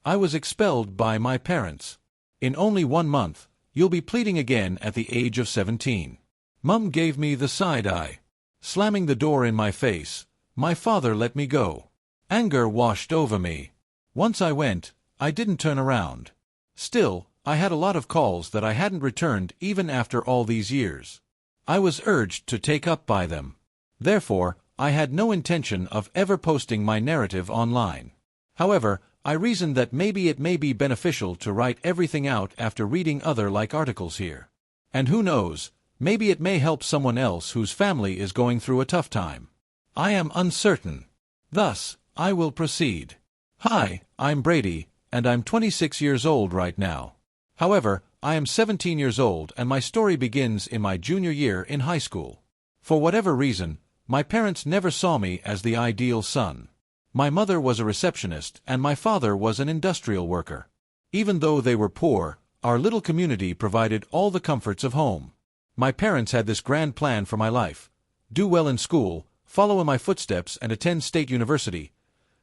I was expelled by my parents. In only 1 month, you'll be pleading again at the age of 17. Mum gave me the side eye. Slamming the door in my face, my father let me go. Anger washed over me. Once I went, I didn't turn around. Still, I had a lot of calls that I hadn't returned even after all these years. I was urged to take up by them. Therefore, I had no intention of ever posting my narrative online. However, I reasoned that maybe it may be beneficial to write everything out after reading other like articles here. And who knows, maybe it may help someone else whose family is going through a tough time. I am uncertain. Thus, I will proceed. Hi, I'm Brady, and I'm 26 years old right now. However, I am 17 years old and my story begins in my junior year in high school. For whatever reason, my parents never saw me as the ideal son. My mother was a receptionist and my father was an industrial worker. Even though they were poor, our little community provided all the comforts of home. My parents had this grand plan for my life: do well in school, follow in my footsteps and attend state university,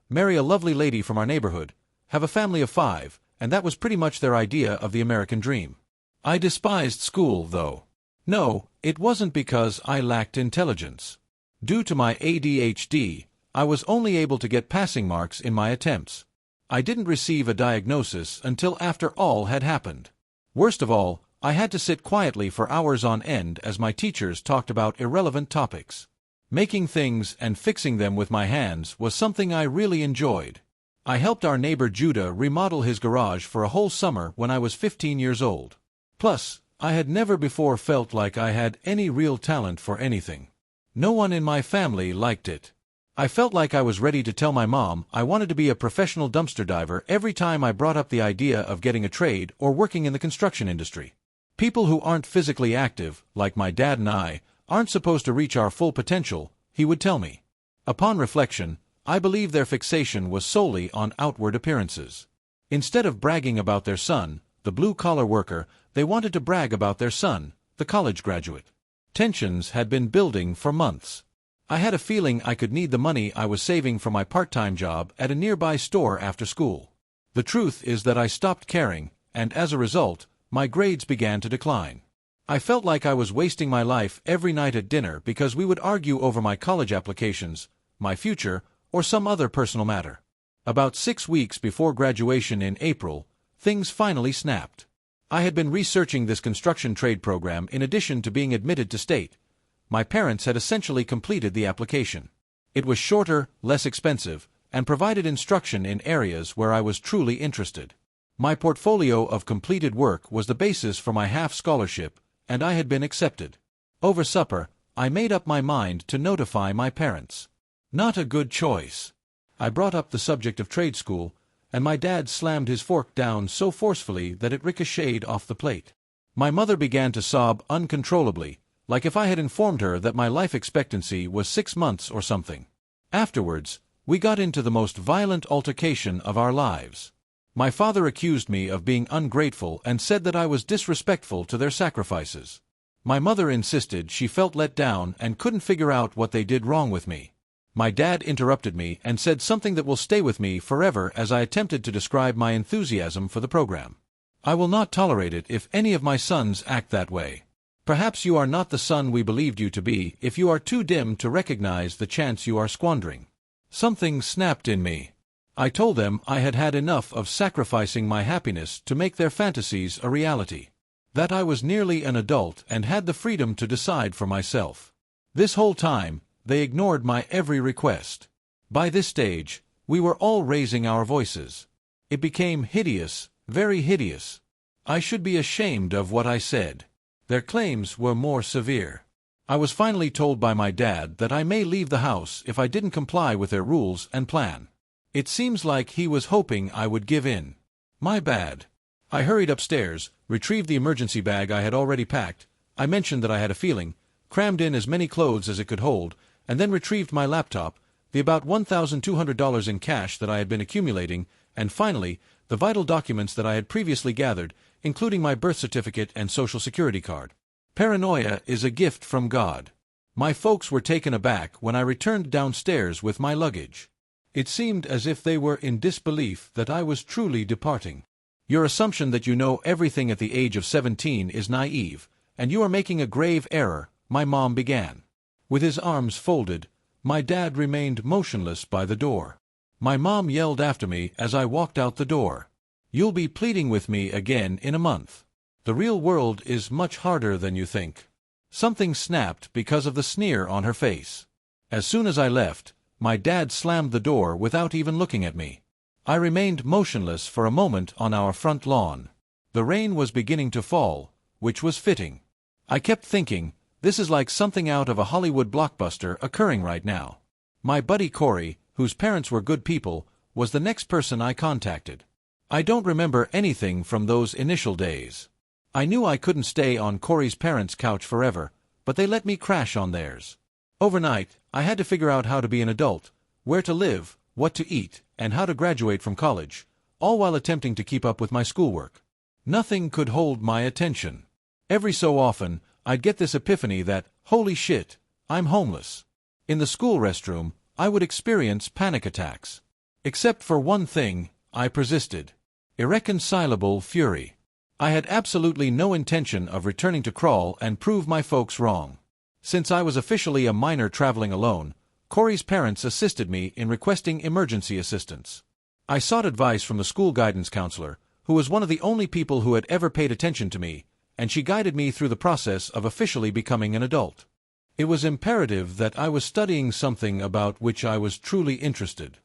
marry a lovely lady from our neighborhood, have a family of 5, and that was pretty much their idea of the American dream. I despised school, though. No, it wasn't because I lacked intelligence. Due to my ADHD, I was only able to get passing marks in my attempts. I didn't receive a diagnosis until after all had happened. Worst of all, I had to sit quietly for hours on end as my teachers talked about irrelevant topics. Making things and fixing them with my hands was something I really enjoyed. I helped our neighbor Judah remodel his garage for a whole summer when I was 15 years old. Plus, I had never before felt like I had any real talent for anything. No one in my family liked it. I felt like I was ready to tell my mom I wanted to be a professional dumpster diver every time I brought up the idea of getting a trade or working in the construction industry. People who aren't physically active, like my dad and I, aren't supposed to reach our full potential, he would tell me. Upon reflection, I believe their fixation was solely on outward appearances. Instead of bragging about their son, the blue-collar worker, they wanted to brag about their son, the college graduate. Tensions had been building for months. I had a feeling I could need the money I was saving from my part-time job at a nearby store after school. The truth is that I stopped caring, and as a result, my grades began to decline. I felt like I was wasting my life every night at dinner because we would argue over my college applications, my future, or some other personal matter. About 6 weeks before graduation in April, things finally snapped. I had been researching this construction trade program in addition to being admitted to state. My parents had essentially completed the application. It was shorter, less expensive, and provided instruction in areas where I was truly interested. My portfolio of completed work was the basis for my half scholarship, and I had been accepted. Over supper, I made up my mind to notify my parents. Not a good choice. I brought up the subject of trade school, and my dad slammed his fork down so forcefully that it ricocheted off the plate. My mother began to sob uncontrollably, like if I had informed her that my life expectancy was 6 months or something. Afterwards, we got into the most violent altercation of our lives. My father accused me of being ungrateful and said that I was disrespectful to their sacrifices. My mother insisted she felt let down and couldn't figure out what they did wrong with me. My dad interrupted me and said something that will stay with me forever as I attempted to describe my enthusiasm for the program. I will not tolerate it if any of my sons act that way. Perhaps you are not the son we believed you to be if you are too dim to recognize the chance you are squandering. Something snapped in me. I told them I had had enough of sacrificing my happiness to make their fantasies a reality. That I was nearly an adult and had the freedom to decide for myself. This whole time, they ignored my every request. By this stage, we were all raising our voices. It became hideous, very hideous. I should be ashamed of what I said. Their claims were more severe. I was finally told by my dad that I may leave the house if I didn't comply with their rules and plan. It seems like he was hoping I would give in. My bad. I hurried upstairs, retrieved the emergency bag I had already packed. I mentioned that I had a feeling, crammed in as many clothes as it could hold, and then retrieved my laptop, the about $1,200 in cash that I had been accumulating, and finally, the vital documents that I had previously gathered, including my birth certificate and social security card. Paranoia is a gift from God. My folks were taken aback when I returned downstairs with my luggage. It seemed as if they were in disbelief that I was truly departing. Your assumption that you know everything at the age of 17 is naive, and you are making a grave error, my mom began. With his arms folded, my dad remained motionless by the door. My mom yelled after me as I walked out the door. You'll be pleading with me again in a month. The real world is much harder than you think. Something snapped because of the sneer on her face. As soon as I left, my dad slammed the door without even looking at me. I remained motionless for a moment on our front lawn. The rain was beginning to fall, which was fitting. I kept thinking, this is like something out of a Hollywood blockbuster occurring right now. My buddy Corey, whose parents were good people, was the next person I contacted. I don't remember anything from those initial days. I knew I couldn't stay on Corey's parents' couch forever, but they let me crash on theirs. Overnight, I had to figure out how to be an adult, where to live, what to eat, and how to graduate from college, all while attempting to keep up with my schoolwork. Nothing could hold my attention. Every so often, I'd get this epiphany that, holy shit, I'm homeless. In the school restroom, I would experience panic attacks. Except for one thing, I persisted. Irreconcilable fury. I had absolutely no intention of returning to crawl and prove my folks wrong. Since I was officially a minor traveling alone, Corey's parents assisted me in requesting emergency assistance. I sought advice from the school guidance counselor, who was one of the only people who had ever paid attention to me, and she guided me through the process of officially becoming an adult. It was imperative that I was studying something about which I was truly interested.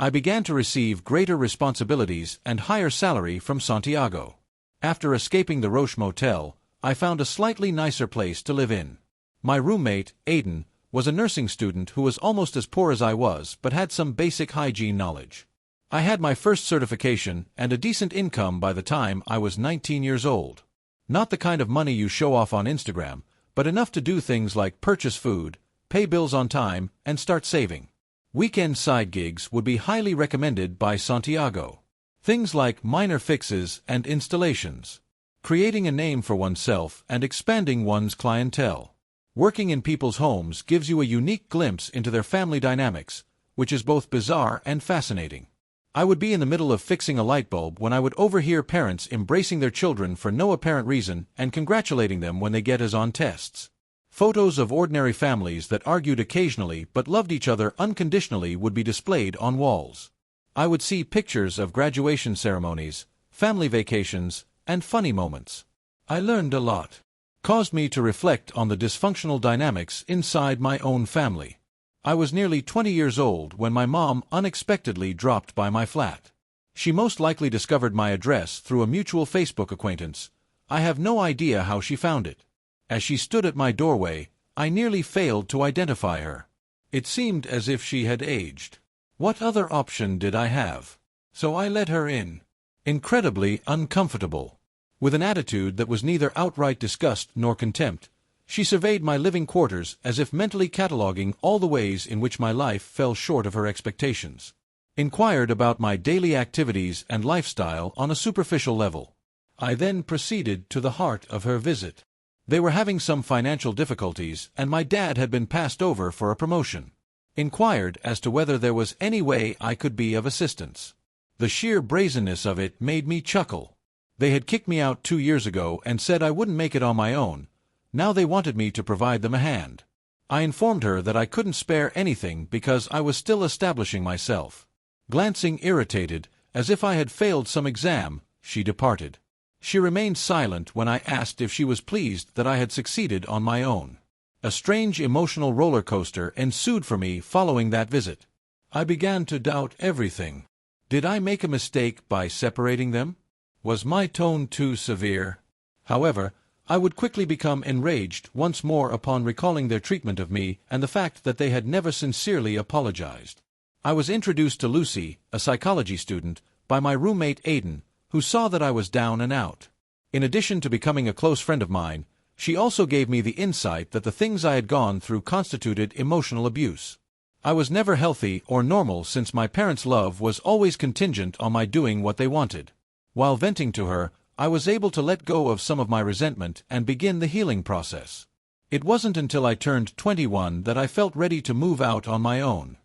I began to receive greater responsibilities and higher salary from Santiago. After escaping the Roche Motel, I found a slightly nicer place to live in. My roommate, Aiden, was a nursing student who was almost as poor as I was but had some basic hygiene knowledge. I had my first certification and a decent income by the time I was 19 years old. Not the kind of money you show off on Instagram, but enough to do things like purchase food, pay bills on time, and start saving. Weekend side gigs would be highly recommended by Santiago. Things like minor fixes and installations. Creating a name for oneself and expanding one's clientele. Working in people's homes gives you a unique glimpse into their family dynamics, which is both bizarre and fascinating. I would be in the middle of fixing a light bulb when I would overhear parents embracing their children for no apparent reason and congratulating them when they get A's on tests. Photos of ordinary families that argued occasionally but loved each other unconditionally would be displayed on walls. I would see pictures of graduation ceremonies, family vacations, and funny moments. I learned a lot. Caused me to reflect on the dysfunctional dynamics inside my own family. I was nearly 20 years old when my mom unexpectedly dropped by my flat. She most likely discovered my address through a mutual Facebook acquaintance. I have no idea how she found it. As she stood at my doorway, I nearly failed to identify her. It seemed as if she had aged. What other option did I have? So I let her in. Incredibly uncomfortable. With an attitude that was neither outright disgust nor contempt, she surveyed my living quarters as if mentally cataloging all the ways in which my life fell short of her expectations. Inquired about my daily activities and lifestyle on a superficial level. I then proceeded to the heart of her visit. They were having some financial difficulties, and my dad had been passed over for a promotion. Inquired as to whether there was any way I could be of assistance. The sheer brazenness of it made me chuckle. They had kicked me out 2 years ago and said I wouldn't make it on my own. Now they wanted me to provide them a hand. I informed her that I couldn't spare anything because I was still establishing myself. Glancing irritated, as if I had failed some exam, she departed. She remained silent when I asked if she was pleased that I had succeeded on my own. A strange emotional roller coaster ensued for me following that visit. I began to doubt everything. Did I make a mistake by separating them? Was my tone too severe? However, I would quickly become enraged once more upon recalling their treatment of me and the fact that they had never sincerely apologized. I was introduced to Lucy, a psychology student, by my roommate Aiden, who saw that I was down and out. In addition to becoming a close friend of mine, she also gave me the insight that the things I had gone through constituted emotional abuse. I was never healthy or normal since my parents' love was always contingent on my doing what they wanted. While venting to her, I was able to let go of some of my resentment and begin the healing process. It wasn't until I turned 21 that I felt ready to move out on my own.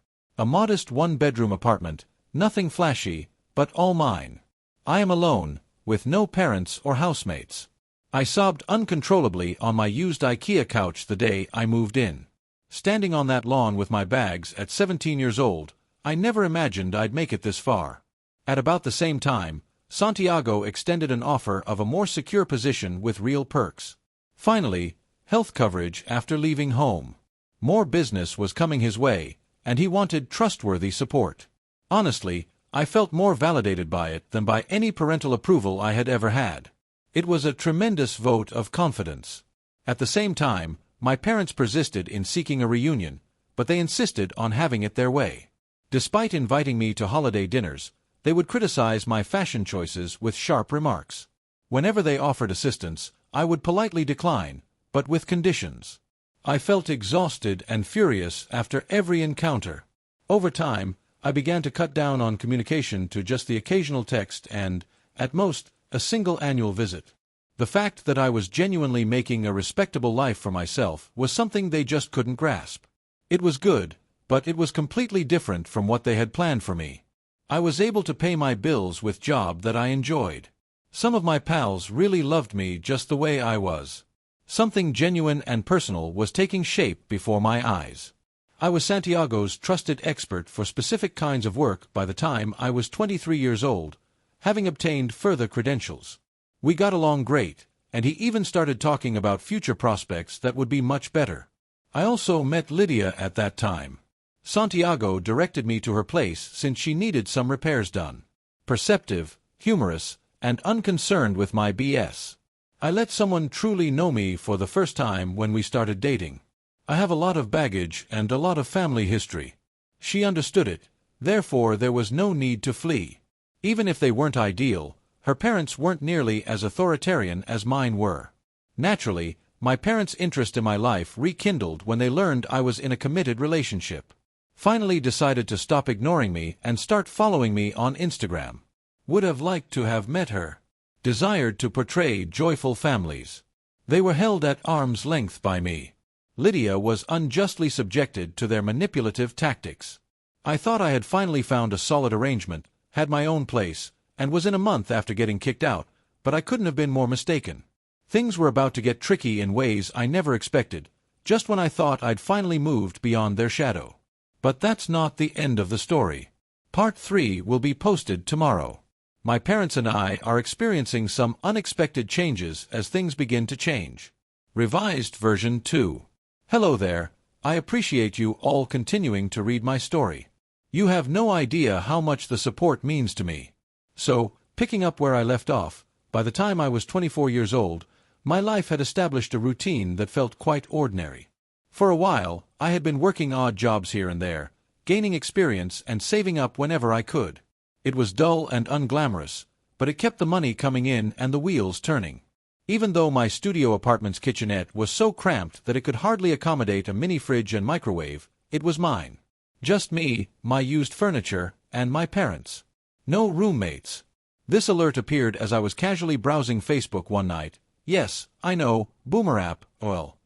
A modest one-bedroom apartment, nothing flashy, but all mine. I am alone, with no parents or housemates. I sobbed uncontrollably on my used IKEA couch the day I moved in. Standing on that lawn with my bags at 17 years old, I never imagined I'd make it this far. At about the same time, Santiago extended an offer of a more secure position with real perks. Finally, health coverage after leaving home. More business was coming his way, and he wanted trustworthy support. Honestly, I felt more validated by it than by any parental approval I had ever had. It was a tremendous vote of confidence. At the same time, my parents persisted in seeking a reunion, but they insisted on having it their way. Despite inviting me to holiday dinners, they would criticize my fashion choices with sharp remarks. Whenever they offered assistance, I would politely decline, but with conditions. I felt exhausted and furious after every encounter. Over time, I began to cut down on communication to just the occasional text and, at most, a single annual visit. The fact that I was genuinely making a respectable life for myself was something they just couldn't grasp. It was good, but it was completely different from what they had planned for me. I was able to pay my bills with a job that I enjoyed. Some of my pals really loved me just the way I was. Something genuine and personal was taking shape before my eyes. I was Santiago's trusted expert for specific kinds of work by the time I was 23 years old, having obtained further credentials. We got along great, and he even started talking about future prospects that would be much better. I also met Lydia at that time. Santiago directed me to her place since she needed some repairs done. Perceptive, humorous, and unconcerned with my BS. I let someone truly know me for the first time when we started dating. I have a lot of baggage and a lot of family history. She understood it, therefore there was no need to flee. Even if they weren't ideal, her parents weren't nearly as authoritarian as mine were. Naturally, my parents' interest in my life rekindled when they learned I was in a committed relationship. Finally decided to stop ignoring me and start following me on Instagram. Would have liked to have met her. Desired to portray joyful families. They were held at arm's length by me. Lydia was unjustly subjected to their manipulative tactics. I thought I had finally found a solid arrangement, had my own place, and was in a month after getting kicked out, but I couldn't have been more mistaken. Things were about to get tricky in ways I never expected, just when I thought I'd finally moved beyond their shadow. But that's not the end of the story. Part 3 will be posted tomorrow. My parents and I are experiencing some unexpected changes as things begin to change. Revised version 2. Hello there, I appreciate you all continuing to read my story. You have no idea how much the support means to me. So, picking up where I left off, by the time I was 24 years old, my life had established a routine that felt quite ordinary. For a while, I had been working odd jobs here and there, gaining experience and saving up whenever I could. It was dull and unglamorous, but it kept the money coming in and the wheels turning. Even though my studio apartment's kitchenette was so cramped that it could hardly accommodate a mini fridge and microwave, it was mine. Just me, my used furniture, and my parents. No roommates. This alert appeared as I was casually browsing Facebook one night. Yes, I know, boomer app, well.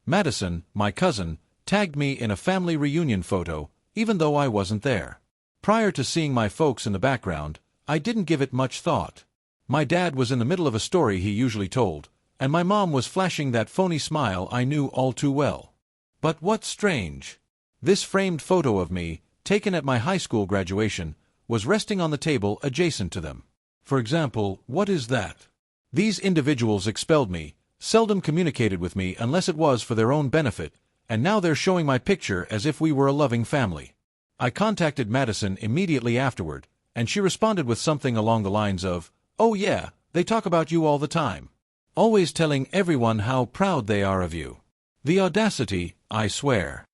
Madison, my cousin, tagged me in a family reunion photo, even though I wasn't there. Prior to seeing my folks in the background, I didn't give it much thought. My dad was in the middle of a story he usually told, and my mom was flashing that phony smile I knew all too well. But what's strange? This framed photo of me, taken at my high school graduation, was resting on the table adjacent to them. For example, what is that? These individuals expelled me, seldom communicated with me unless it was for their own benefit, and now they're showing my picture as if we were a loving family. I contacted Madison immediately afterward, and she responded with something along the lines of, "Oh yeah, they talk about you all the time. Always telling everyone how proud they are of you." The audacity, I swear.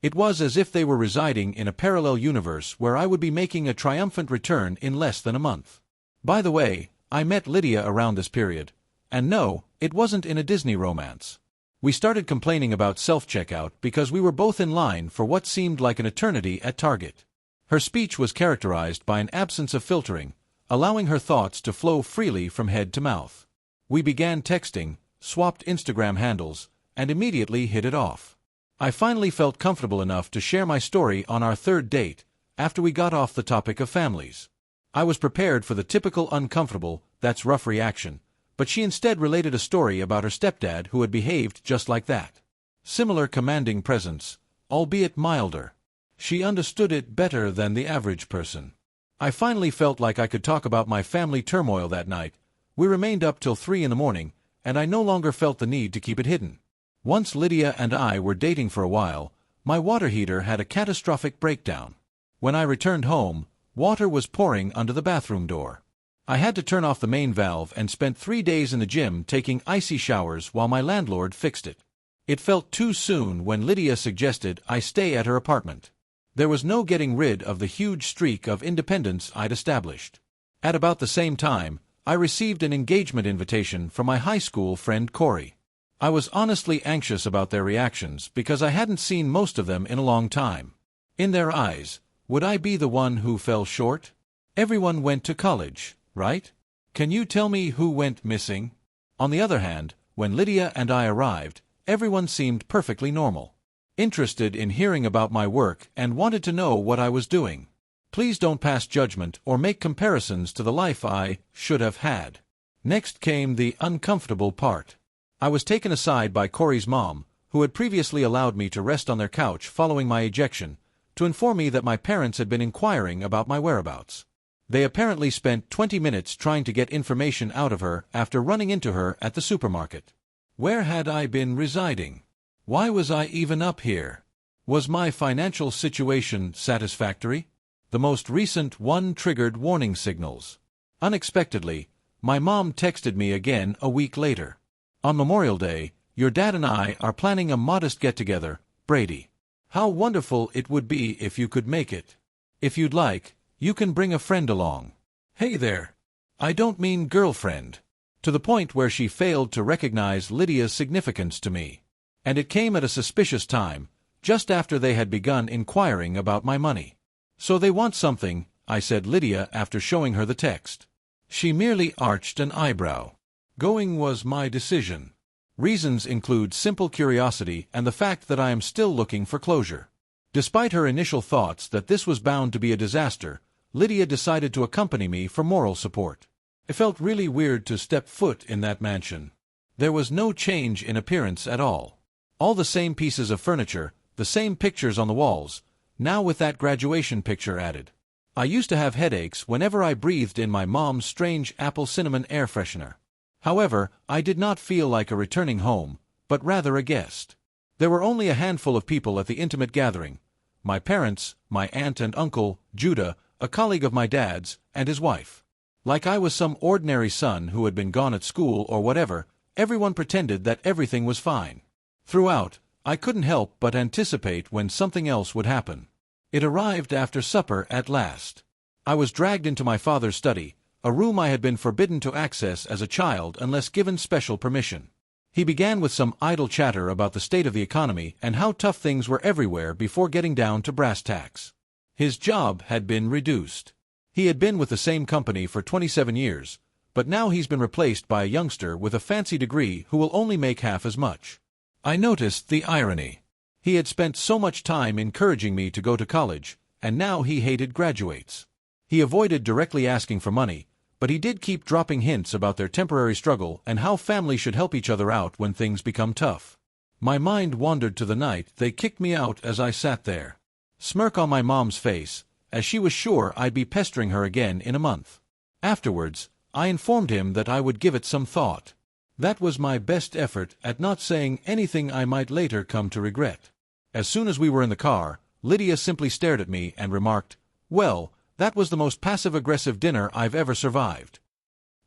It was as if they were residing in a parallel universe where I would be making a triumphant return in less than a month. By the way, I met Lydia around this period, and no, it wasn't in a Disney romance. We started complaining about self-checkout because we were both in line for what seemed like an eternity at Target. Her speech was characterized by an absence of filtering, allowing her thoughts to flow freely from head to mouth. We began texting, swapped Instagram handles, and immediately hit it off. I finally felt comfortable enough to share my story on our third date, after we got off the topic of families. I was prepared for the typical uncomfortable, that's rough reaction, but she instead related a story about her stepdad who had behaved just like that. Similar commanding presence, albeit milder. She understood it better than the average person. I finally felt like I could talk about my family turmoil that night. We remained up till 3 in the morning, and I no longer felt the need to keep it hidden. Once Lydia and I were dating for a while, my water heater had a catastrophic breakdown. When I returned home, water was pouring under the bathroom door. I had to turn off the main valve and spent 3 days in the gym taking icy showers while my landlord fixed it. It felt too soon when Lydia suggested I stay at her apartment. There was no getting rid of the huge streak of independence I'd established. At about the same time, I received an engagement invitation from my high school friend Corey. I was honestly anxious about their reactions because I hadn't seen most of them in a long time. In their eyes, would I be the one who fell short? Everyone went to college, right? Can you tell me who went missing? On the other hand, when Lydia and I arrived, everyone seemed perfectly normal. Interested in hearing about my work and wanted to know what I was doing. Please don't pass judgment or make comparisons to the life I should have had. Next came the uncomfortable part. I was taken aside by Corey's mom, who had previously allowed me to rest on their couch following my ejection, to inform me that my parents had been inquiring about my whereabouts. They apparently spent 20 minutes trying to get information out of her after running into her at the supermarket. Where had I been residing? Why was I even up here? Was my financial situation satisfactory? The most recent one triggered warning signals. Unexpectedly, my mom texted me again a week later. On Memorial Day, your dad and I are planning a modest get-together, Brady. How wonderful it would be if you could make it. If you'd like, you can bring a friend along. Hey there. I don't mean girlfriend. To the point where she failed to recognize Lydia's significance to me. And it came at a suspicious time, just after they had begun inquiring about my money. So they want something, I said Lydia after showing her the text. She merely arched an eyebrow. Going was my decision. Reasons include simple curiosity and the fact that I am still looking for closure. Despite her initial thoughts that this was bound to be a disaster, Lydia decided to accompany me for moral support. It felt really weird to step foot in that mansion. There was no change in appearance at all. All the same pieces of furniture, the same pictures on the walls, now with that graduation picture added. I used to have headaches whenever I breathed in my mom's strange apple cinnamon air freshener. However, I did not feel like a returning home, but rather a guest. There were only a handful of people at the intimate gathering. My parents, my aunt and uncle, Judah, a colleague of my dad's, and his wife. Like I was some ordinary son who had been gone at school or whatever, everyone pretended that everything was fine. Throughout, I couldn't help but anticipate when something else would happen. It arrived after supper at last. I was dragged into my father's study, a room I had been forbidden to access as a child unless given special permission. He began with some idle chatter about the state of the economy and how tough things were everywhere before getting down to brass tacks. His job had been reduced. He had been with the same company for 27 years, but now he's been replaced by a youngster with a fancy degree who will only make half as much. I noticed the irony. He had spent so much time encouraging me to go to college, and now he hated graduates. He avoided directly asking for money, but he did keep dropping hints about their temporary struggle and how families should help each other out when things become tough. My mind wandered to the night they kicked me out as I sat there. Smirk on my mom's face, as she was sure I'd be pestering her again in a month. Afterwards, I informed him that I would give it some thought. That was my best effort at not saying anything I might later come to regret. As soon as we were in the car, Lydia simply stared at me and remarked, "Well, that was the most passive-aggressive dinner I've ever survived."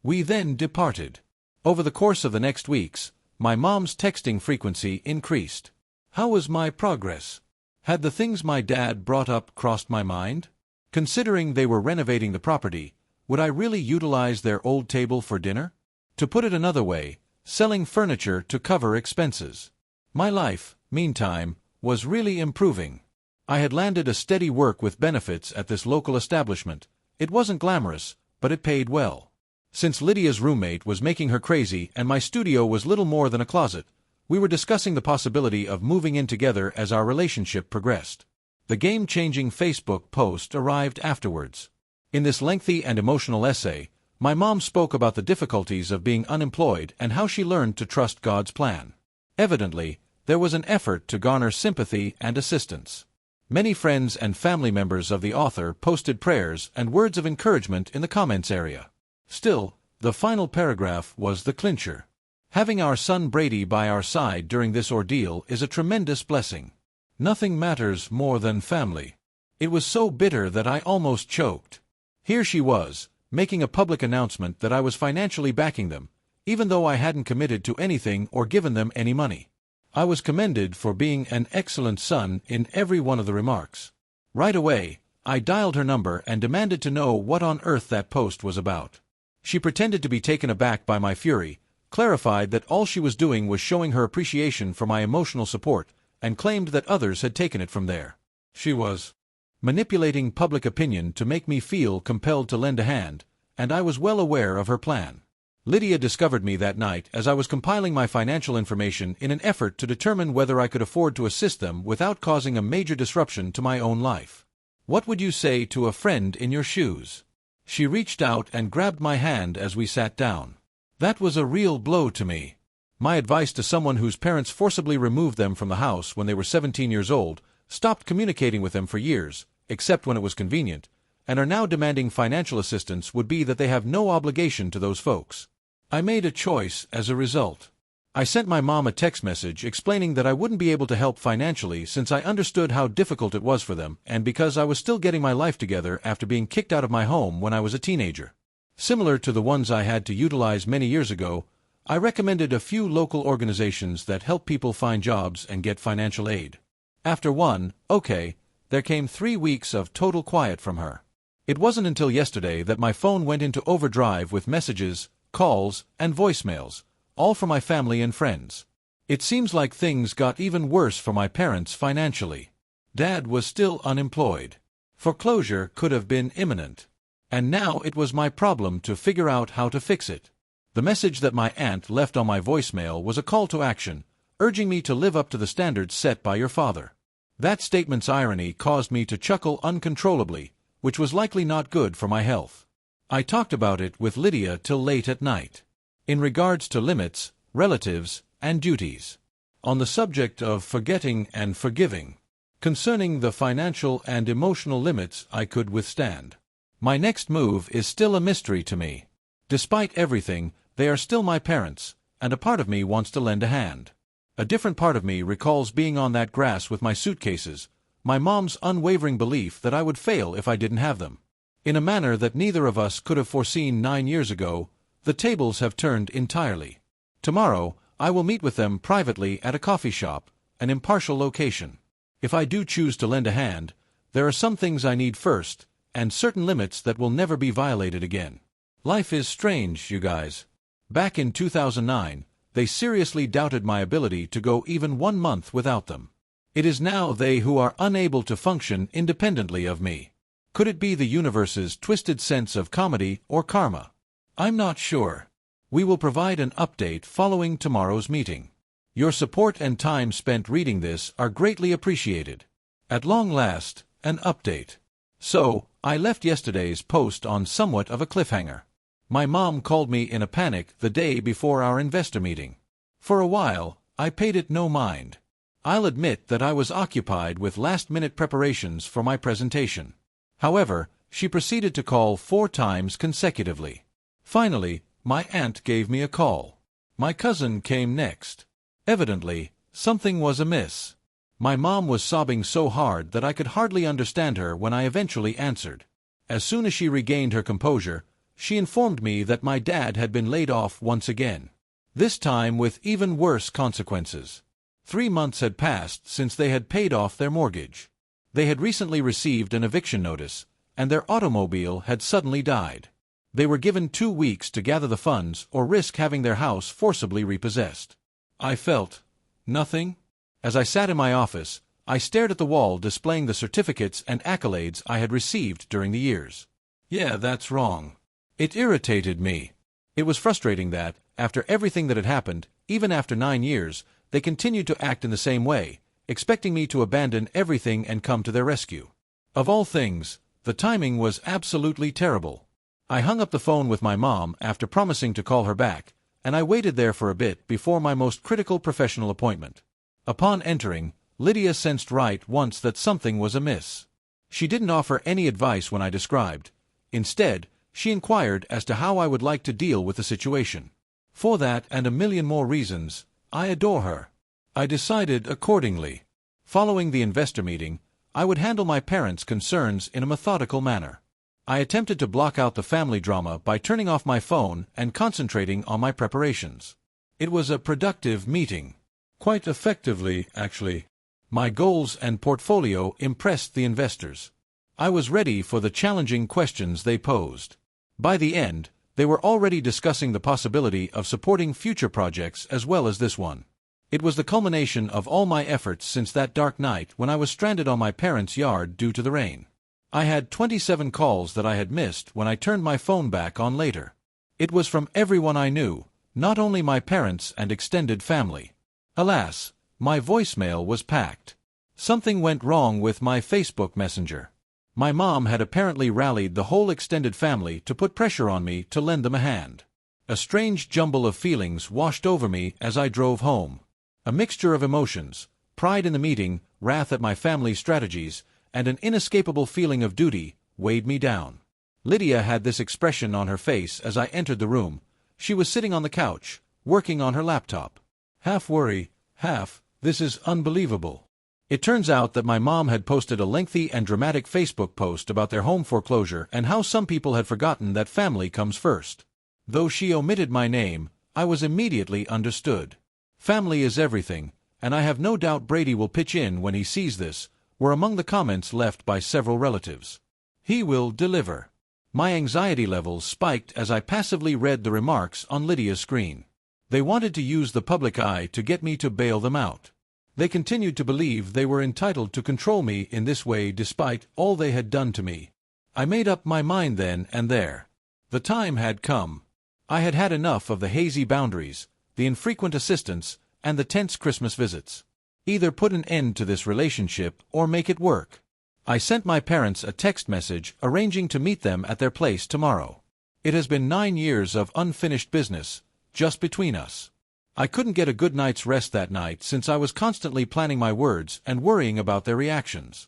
We then departed. Over the course of the next weeks, my mom's texting frequency increased. How was my progress? Had the things my dad brought up crossed my mind? Considering they were renovating the property, would I really utilize their old table for dinner? To put it another way, selling furniture to cover expenses. My life, meantime, was really improving. I had landed a steady work with benefits at this local establishment. It wasn't glamorous, but it paid well. Since Lydia's roommate was making her crazy and my studio was little more than a closet, We were discussing the possibility of moving in together as our relationship progressed. The game-changing Facebook post arrived afterwards. In this lengthy and emotional essay, my mom spoke about the difficulties of being unemployed and how she learned to trust God's plan. Evidently, there was an effort to garner sympathy and assistance. Many friends and family members of the author posted prayers and words of encouragement in the comments area. Still, the final paragraph was the clincher. Having our son Brady by our side during this ordeal is a tremendous blessing. Nothing matters more than family. It was so bitter that I almost choked. Here she was, making a public announcement that I was financially backing them, even though I hadn't committed to anything or given them any money. I was commended for being an excellent son in every one of the remarks. Right away, I dialed her number and demanded to know what on earth that post was about. She pretended to be taken aback by my fury, clarified that all she was doing was showing her appreciation for my emotional support, and claimed that others had taken it from there. She was manipulating public opinion to make me feel compelled to lend a hand, and I was well aware of her plan. Lydia discovered me that night as I was compiling my financial information in an effort to determine whether I could afford to assist them without causing a major disruption to my own life. What would you say to a friend in your shoes? She reached out and grabbed my hand as we sat down. That was a real blow to me. My advice to someone whose parents forcibly removed them from the house when they were 17 years old, stopped communicating with them for years, except when it was convenient, and are now demanding financial assistance would be that they have no obligation to those folks. I made a choice as a result. I sent my mom a text message explaining that I wouldn't be able to help financially since I understood how difficult it was for them and because I was still getting my life together after being kicked out of my home when I was a teenager. Similar to the ones I had to utilize many years ago, I recommended a few local organizations that help people find jobs and get financial aid. After there came 3 weeks of total quiet from her. It wasn't until yesterday that my phone went into overdrive with messages, calls, and voicemails, all from my family and friends. It seems like things got even worse for my parents financially. Dad was still unemployed. Foreclosure could have been imminent. And now it was my problem to figure out how to fix it. The message that my aunt left on my voicemail was a call to action, urging me to live up to the standards set by your father. That statement's irony caused me to chuckle uncontrollably, which was likely not good for my health. I talked about it with Lydia till late at night. In regards to limits, relatives, and duties. On the subject of forgetting and forgiving. Concerning the financial and emotional limits I could withstand. My next move is still a mystery to me. Despite everything, they are still my parents, and a part of me wants to lend a hand. A different part of me recalls being on that grass with my suitcases, my mom's unwavering belief that I would fail if I didn't have them. In a manner that neither of us could have foreseen 9 years ago, the tables have turned entirely. Tomorrow, I will meet with them privately at a coffee shop, an impartial location. If I do choose to lend a hand, there are some things I need first, and certain limits that will never be violated again. Life is strange, you guys. Back in 2009, they seriously doubted my ability to go even 1 month without them. It is now they who are unable to function independently of me. Could it be the universe's twisted sense of comedy or karma? I'm not sure. We will provide an update following tomorrow's meeting. Your support and time spent reading this are greatly appreciated. At long last, an update. So, I left yesterday's post on somewhat of a cliffhanger. My mom called me in a panic the day before our investor meeting. For a while, I paid it no mind. I'll admit that I was occupied with last-minute preparations for my presentation. However, she proceeded to call 4 times consecutively. Finally, my aunt gave me a call. My cousin came next. Evidently, something was amiss. My mom was sobbing so hard that I could hardly understand her when I eventually answered. As soon as she regained her composure, she informed me that my dad had been laid off once again. This time with even worse consequences. 3 months had passed since they had paid off their mortgage. They had recently received an eviction notice, and their automobile had suddenly died. They were given 2 weeks to gather the funds or risk having their house forcibly repossessed. I felt nothing. As I sat in my office, I stared at the wall displaying the certificates and accolades I had received during the years. Yeah, that's wrong. It irritated me. It was frustrating that, after everything that had happened, even after 9 years, they continued to act in the same way, expecting me to abandon everything and come to their rescue. Of all things, the timing was absolutely terrible. I hung up the phone with my mom after promising to call her back, and I waited there for a bit before my most critical professional appointment. Upon entering, Lydia sensed right once that something was amiss. She didn't offer any advice when I described. Instead, she inquired as to how I would like to deal with the situation. For that and a million more reasons, I adore her. I decided accordingly. Following the investor meeting, I would handle my parents' concerns in a methodical manner. I attempted to block out the family drama by turning off my phone and concentrating on my preparations. It was a productive meeting. Quite effectively, actually. My goals and portfolio impressed the investors. I was ready for the challenging questions they posed. By the end, they were already discussing the possibility of supporting future projects as well as this one. It was the culmination of all my efforts since that dark night when I was stranded on my parents' yard due to the rain. I had 27 calls that I had missed when I turned my phone back on later. It was from everyone I knew, not only my parents and extended family. Alas, my voicemail was packed. Something went wrong with my Facebook Messenger. My mom had apparently rallied the whole extended family to put pressure on me to lend them a hand. A strange jumble of feelings washed over me as I drove home. A mixture of emotions, pride in the meeting, wrath at my family's strategies, and an inescapable feeling of duty, weighed me down. Lydia had this expression on her face as I entered the room. She was sitting on the couch, working on her laptop. Half worry, half, this is unbelievable. It turns out that my mom had posted a lengthy and dramatic Facebook post about their home foreclosure and how some people had forgotten that family comes first. Though she omitted my name, I was immediately understood. Family is everything, and I have no doubt Brady will pitch in when he sees this, were among the comments left by several relatives. He will deliver. My anxiety levels spiked as I passively read the remarks on Lydia's screen. They wanted to use the public eye to get me to bail them out. They continued to believe they were entitled to control me in this way despite all they had done to me. I made up my mind then and there. The time had come. I had had enough of the hazy boundaries, the infrequent assistance, and the tense Christmas visits. Either put an end to this relationship or make it work. I sent my parents a text message arranging to meet them at their place tomorrow. It has been 9 years of unfinished business, just between us. I couldn't get a good night's rest that night since I was constantly planning my words and worrying about their reactions.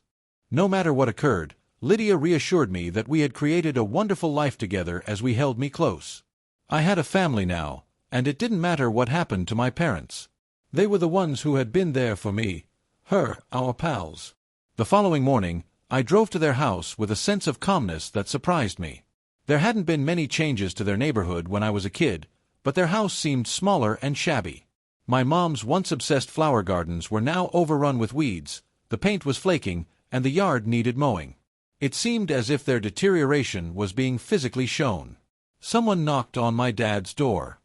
No matter what occurred, Lydia reassured me that we had created a wonderful life together as we held me close. I had a family now, and it didn't matter what happened to my parents. They were the ones who had been there for me, our pals. The following morning, I drove to their house with a sense of calmness that surprised me. There hadn't been many changes to their neighborhood when I was a kid, but their house seemed smaller and shabby. My mom's once-obsessed flower gardens were now overrun with weeds, the paint was flaking, and the yard needed mowing. It seemed as if their deterioration was being physically shown. Someone knocked on my dad's door.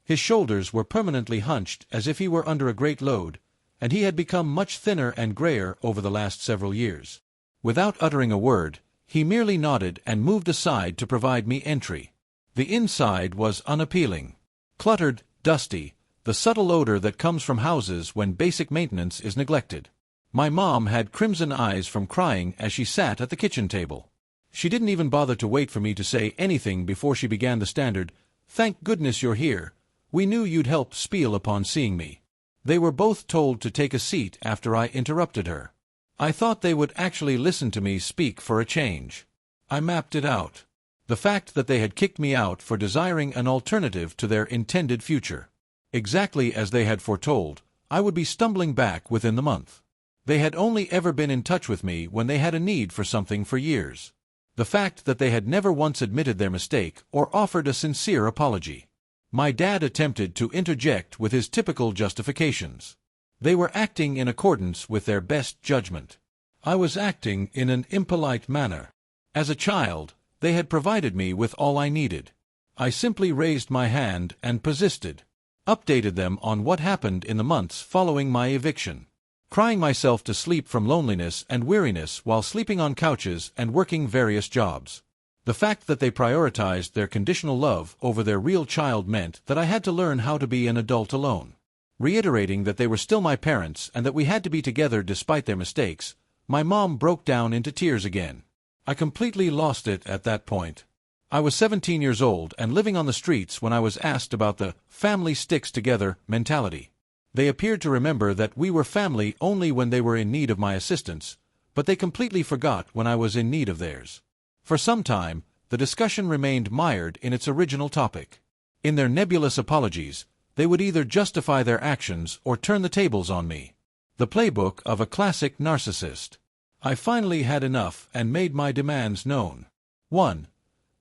His shoulders were permanently hunched as if he were under a great load, and he had become much thinner and grayer over the last several years. Without uttering a word, he merely nodded and moved aside to provide me entry. The inside was unappealing. Cluttered, dusty, the subtle odor that comes from houses when basic maintenance is neglected. My mom had crimson eyes from crying as she sat at the kitchen table. She didn't even bother to wait for me to say anything before she began the standard, "Thank goodness you're here. We knew you'd help," spiel upon seeing me. They were both told to take a seat after I interrupted her. I thought they would actually listen to me speak for a change. I mapped it out. The fact that they had kicked me out for desiring an alternative to their intended future. Exactly as they had foretold, I would be stumbling back within the month. They had only ever been in touch with me when they had a need for something for years. The fact that they had never once admitted their mistake or offered a sincere apology. My dad attempted to interject with his typical justifications. They were acting in accordance with their best judgment. I was acting in an impolite manner. As a child, they had provided me with all I needed. I simply raised my hand and persisted. Updated them on what happened in the months following my eviction. Crying myself to sleep from loneliness and weariness while sleeping on couches and working various jobs. The fact that they prioritized their conditional love over their real child meant that I had to learn how to be an adult alone. Reiterating that they were still my parents and that we had to be together despite their mistakes, my mom broke down into tears again. I completely lost it at that point. I was 17 years old and living on the streets when I was asked about the family sticks together mentality. They appeared to remember that we were family only when they were in need of my assistance, but they completely forgot when I was in need of theirs. For some time, the discussion remained mired in its original topic. In their nebulous apologies, they would either justify their actions or turn the tables on me. The playbook of a classic narcissist. I finally had enough and made my demands known. 1.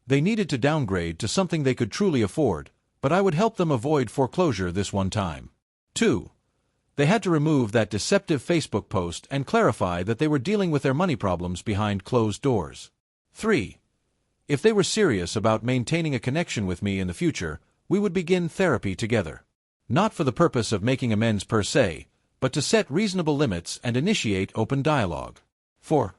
They needed to downgrade to something they could truly afford, but I would help them avoid foreclosure this one time. 2. They had to remove that deceptive Facebook post and clarify that they were dealing with their money problems behind closed doors. 3. If they were serious about maintaining a connection with me in the future, we would begin therapy together. Not for the purpose of making amends per se, but to set reasonable limits and initiate open dialogue. 4.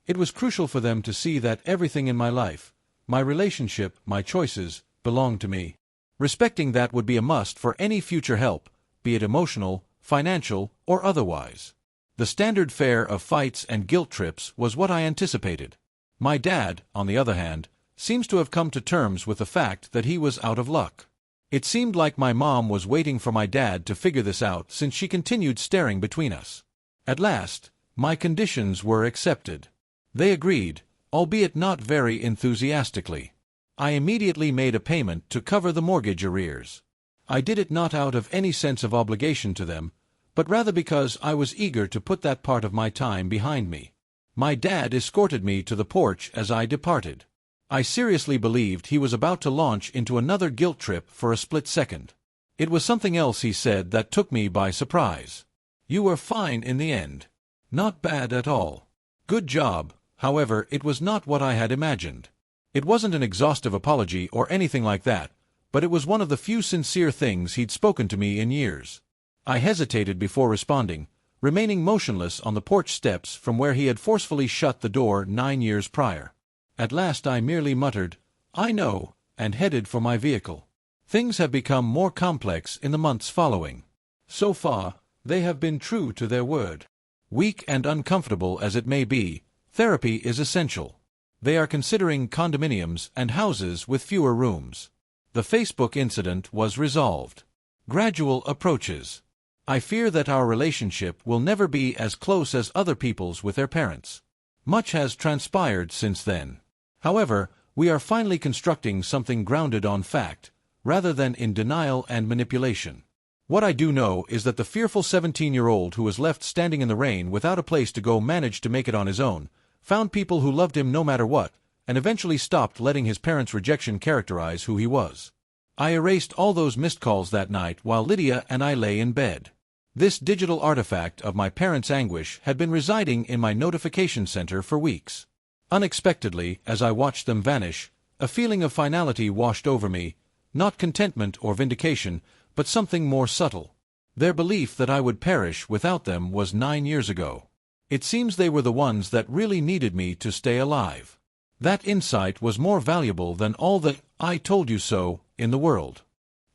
It was crucial for them to see that everything in my life, my relationship, my choices, belonged to me. Respecting that would be a must for any future help, be it emotional, financial, or otherwise. The standard fare of fights and guilt trips was what I anticipated. My dad, on the other hand, seems to have come to terms with the fact that he was out of luck. It seemed like my mom was waiting for my dad to figure this out since she continued staring between us. At last, my conditions were accepted. They agreed, albeit not very enthusiastically. I immediately made a payment to cover the mortgage arrears. I did it not out of any sense of obligation to them, but rather because I was eager to put that part of my time behind me. My dad escorted me to the porch as I departed. I seriously believed he was about to launch into another guilt trip for a split second. It was something else he said that took me by surprise. "You were fine in the end. Not bad at all. Good job." However, it was not what I had imagined. It wasn't an exhaustive apology or anything like that, but it was one of the few sincere things he'd spoken to me in years. I hesitated before responding, remaining motionless on the porch steps from where he had forcefully shut the door 9 years prior. At last I merely muttered, "I know," and headed for my vehicle. Things have become more complex in the months following. So far, they have been true to their word. Weak and uncomfortable as it may be, therapy is essential. They are considering condominiums and houses with fewer rooms. The Facebook incident was resolved. Gradual approaches. I fear that our relationship will never be as close as other people's with their parents. Much has transpired since then. However, we are finally constructing something grounded on fact, rather than in denial and manipulation. What I do know is that the fearful 17-year-old who was left standing in the rain without a place to go managed to make it on his own, found people who loved him no matter what, and eventually stopped letting his parents' rejection characterize who he was. I erased all those missed calls that night while Lydia and I lay in bed. This digital artifact of my parents' anguish had been residing in my notification center for weeks. Unexpectedly, as I watched them vanish, a feeling of finality washed over me, not contentment or vindication, but something more subtle. Their belief that I would perish without them was 9 years ago. It seems they were the ones that really needed me to stay alive. That insight was more valuable than all the "I told you so" in the world.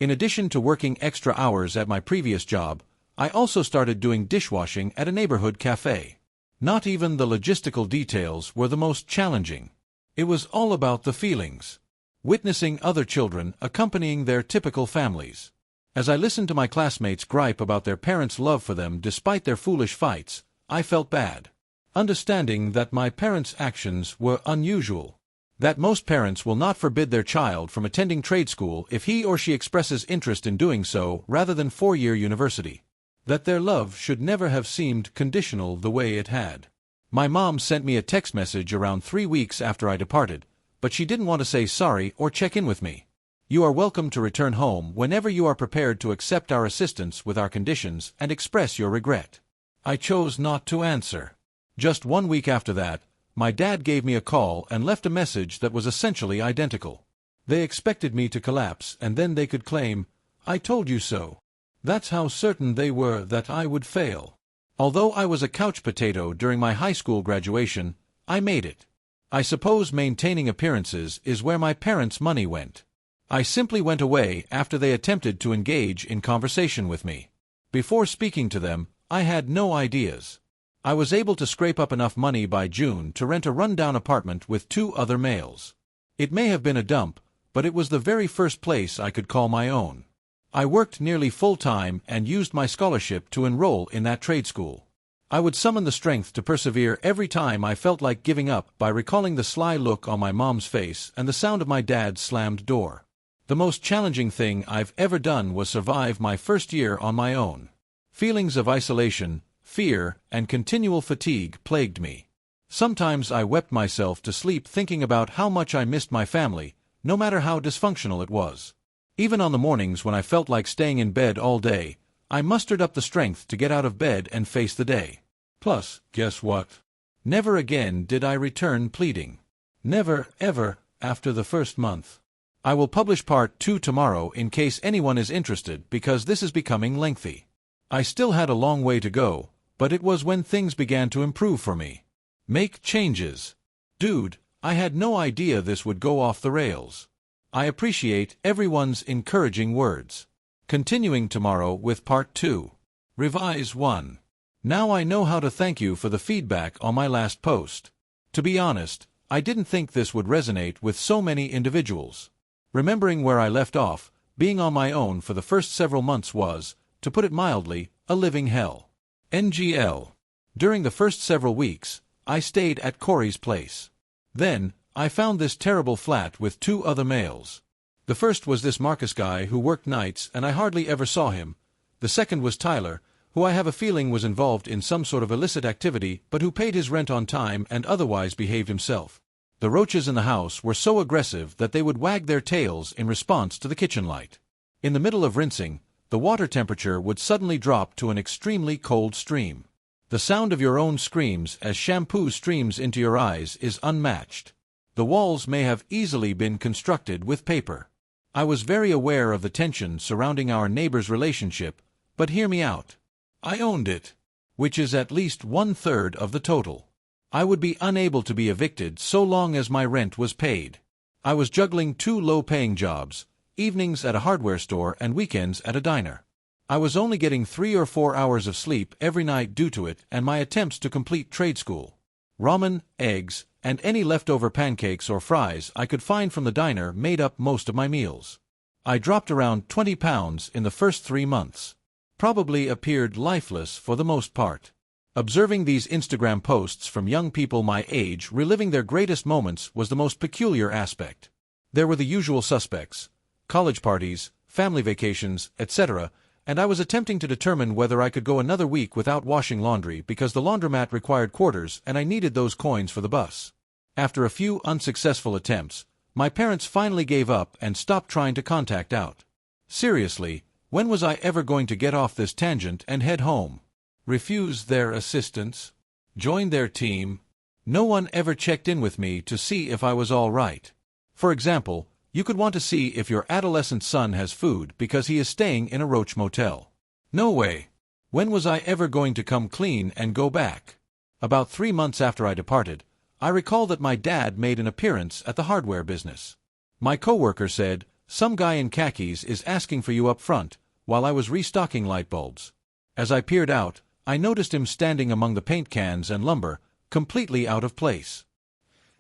In addition to working extra hours at my previous job, I also started doing dishwashing at a neighborhood cafe. Not even the logistical details were the most challenging. It was all about the feelings. Witnessing other children accompanying their typical families. As I listened to my classmates gripe about their parents' love for them despite their foolish fights, I felt bad. Understanding that my parents' actions were unusual. That most parents will not forbid their child from attending trade school if he or she expresses interest in doing so rather than 4-year university. That their love should never have seemed conditional the way it had. My mom sent me a text message around 3 weeks after I departed, but she didn't want to say sorry or check in with me. "You are welcome to return home whenever you are prepared to accept our assistance with our conditions and express your regret." I chose not to answer. Just 1 week after that, my dad gave me a call and left a message that was essentially identical. They expected me to collapse and then they could claim, "I told you so." That's how certain they were that I would fail. Although I was a couch potato during my high school graduation, I made it. I suppose maintaining appearances is where my parents' money went. I simply went away after they attempted to engage in conversation with me. Before speaking to them, I had no ideas. I was able to scrape up enough money by June to rent a rundown apartment with 2 other males. It may have been a dump, but it was the very first place I could call my own. I worked nearly full-time and used my scholarship to enroll in that trade school. I would summon the strength to persevere every time I felt like giving up by recalling the sly look on my mom's face and the sound of my dad's slammed door. The most challenging thing I've ever done was survive my first year on my own. Feelings of isolation, fear, and continual fatigue plagued me. Sometimes I wept myself to sleep thinking about how much I missed my family, no matter how dysfunctional it was. Even on the mornings when I felt like staying in bed all day, I mustered up the strength to get out of bed and face the day. Plus, guess what? Never again did I return pleading. Never, ever, after the first month. I will publish part 2 tomorrow in case anyone is interested because this is becoming lengthy. I still had a long way to go, but it was when things began to improve for me. Make changes. Dude, I had no idea this would go off the rails. I appreciate everyone's encouraging words. Continuing tomorrow with part 2. Revise 1. Now I know how to thank you for the feedback on my last post. To be honest, I didn't think this would resonate with so many individuals. Remembering where I left off, being on my own for the first several months was, to put it mildly, a living hell. NGL. During the first several weeks, I stayed at Corey's place. Then, I found this terrible flat with 2 other males. The first was this Marcus guy who worked nights and I hardly ever saw him. The second was Tyler, who I have a feeling was involved in some sort of illicit activity but who paid his rent on time and otherwise behaved himself. The roaches in the house were so aggressive that they would wag their tails in response to the kitchen light. In the middle of rinsing, the water temperature would suddenly drop to an extremely cold stream. The sound of your own screams as shampoo streams into your eyes is unmatched. The walls may have easily been constructed with paper. I was very aware of the tension surrounding our neighbor's relationship, but hear me out. I owned it, which is at least 1/3 of the total. I would be unable to be evicted so long as my rent was paid. I was juggling 2 low-paying jobs, evenings at a hardware store and weekends at a diner. I was only getting 3 or 4 hours of sleep every night due to it and my attempts to complete trade school. Ramen, eggs, and any leftover pancakes or fries I could find from the diner made up most of my meals. I dropped around 20 pounds in the first 3 months. Probably appeared lifeless for the most part. Observing these Instagram posts from young people my age reliving their greatest moments was the most peculiar aspect. There were the usual suspects: college parties, family vacations, etc., and I was attempting to determine whether I could go another week without washing laundry because the laundromat required quarters and I needed those coins for the bus. After a few unsuccessful attempts, my parents finally gave up and stopped trying to contact out. Seriously, when was I ever going to get off this tangent and head home? Refuse their assistance? Join their team? No one ever checked in with me to see if I was all right. For example, you could want to see if your adolescent son has food because he is staying in a roach motel. No way. When was I ever going to come clean and go back? About 3 months after I departed, I recall that my dad made an appearance at the hardware business. My coworker said, "Some guy in khakis is asking for you up front," while I was restocking light bulbs. As I peered out, I noticed him standing among the paint cans and lumber, completely out of place.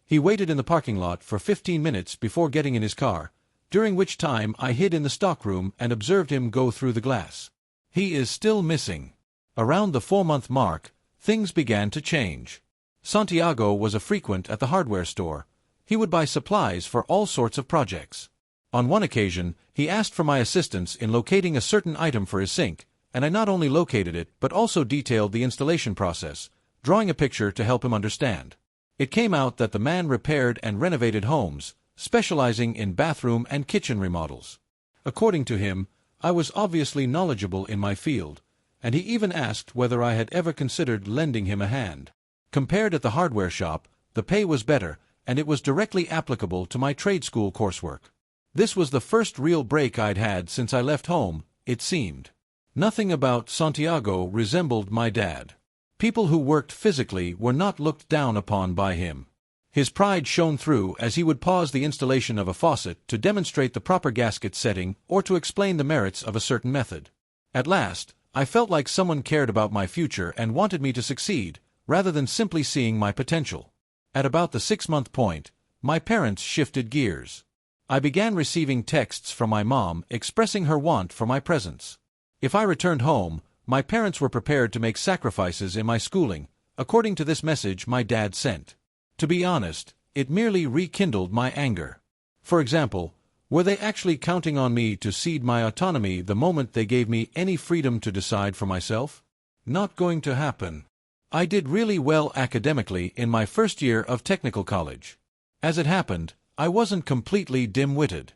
He waited in the parking lot for 15 minutes before getting in his car, during which time I hid in the stockroom and observed him go through the glass. He is still missing. Around the 4-month mark, things began to change. Santiago was a frequent at the hardware store. He would buy supplies for all sorts of projects. On one occasion, he asked for my assistance in locating a certain item for his sink, and I not only located it but also detailed the installation process, drawing a picture to help him understand. It came out that the man repaired and renovated homes, specializing in bathroom and kitchen remodels. According to him, I was obviously knowledgeable in my field, and he even asked whether I had ever considered lending him a hand. Compared at the hardware shop, the pay was better, and it was directly applicable to my trade school coursework. This was the first real break I'd had since I left home, it seemed. Nothing about Santiago resembled my dad. People who worked physically were not looked down upon by him. His pride shone through as he would pause the installation of a faucet to demonstrate the proper gasket setting or to explain the merits of a certain method. At last, I felt like someone cared about my future and wanted me to succeed, rather than simply seeing my potential. At about the 6-month point, my parents shifted gears. I began receiving texts from my mom expressing her want for my presence. If I returned home, my parents were prepared to make sacrifices in my schooling, according to this message my dad sent. To be honest, it merely rekindled my anger. For example, were they actually counting on me to cede my autonomy the moment they gave me any freedom to decide for myself? Not going to happen. I did really well academically in my first year of technical college. As it happened, I wasn't completely dim-witted.